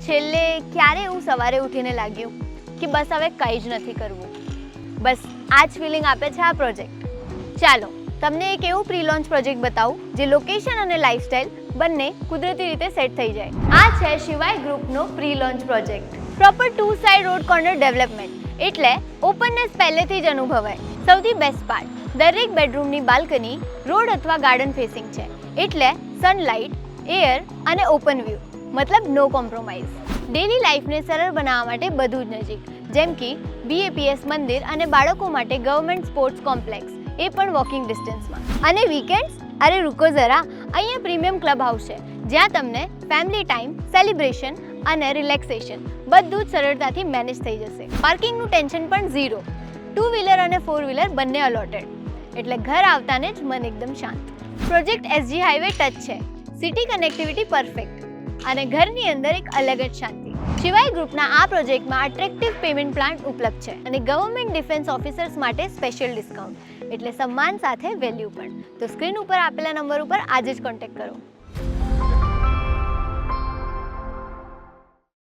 છેલ્લે ક્યારે હું સવારે ઉઠીને લાગ્યું કે બસ હવે કંઈ જ નથી કરવું. બસ આ જ ફિલિંગ આપે છે આ પ્રોજેક્ટ. ચાલો તમને એક એવું પ્રી લોન્ચ પ્રોજેક્ટ બતાવું જે લોકેશન અને લાઇફસ્ટાઇલ બંને કુદરતી રીતે સેટ થઈ જાય. આ છે શિવાય ગ્રુપનો pre launch project. Proper 2 side road corner development એટલે ઓપનનેસ પહેલેથી જ અનુભવાય. સૌથી બેસ્ટ પાર્ટ, દરેક બેડરૂમની બાલ્કની રોડ અથવા ગાર્ડન ફેસિંગ છે એટલે સનલાઇટ, એર અને ઓપન વ્યૂ, મતલબ નો કોમ્પ્રોમાઇઝ. ડેલી લાઈફને સરળ બનાવવા માટે બધું જ નજીક, જેમ કે BAPS મંદિર અને બાળકો માટે ગવર્મેન્ટ સ્પોર્ટ્સ કોમ્પ્લેક્સ, એ પણ વોકિંગ ડિસ્ટન્સમાં. અને વીકેન્ડ્સ? અરે રૂકો જરા, અહીંયા પ્રીમિયમ ક્લબ હાઉસ છે જ્યાં તમને ફેમિલી ટાઈમ, સેલિબ્રેશન અને રિલેક્સેશન બધું જ સરળતાથી મેનેજ થઈ જશે. પાર્કિંગનું ટેન્શન પણ ઝીરો. 2 વ્હીલર અને 4 વ્હીલર બંને અલોટેડ, એટલે ઘર આવતાને જ મન એકદમ શાંત. પ્રોજેક્ટ SG હાઈવે ટચ છે, સિટી કનેક્ટિવિટી પરફેક્ટ અને ઘરની અંદર એક અલગ જ શાંતિ. શિવાય ગ્રુપના આ પ્રોજેક્ટમાં અટ્રેક્ટિવ પેમેન્ટ પ્લાન ઉપલબ્ધ છે અને ગવર્મેન્ટ ડિફેન્સ ઓફિસર્સ માટે સ્પેશિયલ ડિસ્કાઉન્ટ, એટલે સન્માન સાથે વેલ્યુ પણ. તો સ્ક્રીન ઉપર આપેલા નંબર ઉપર આજે જ કોન્ટેક્ટ કરો.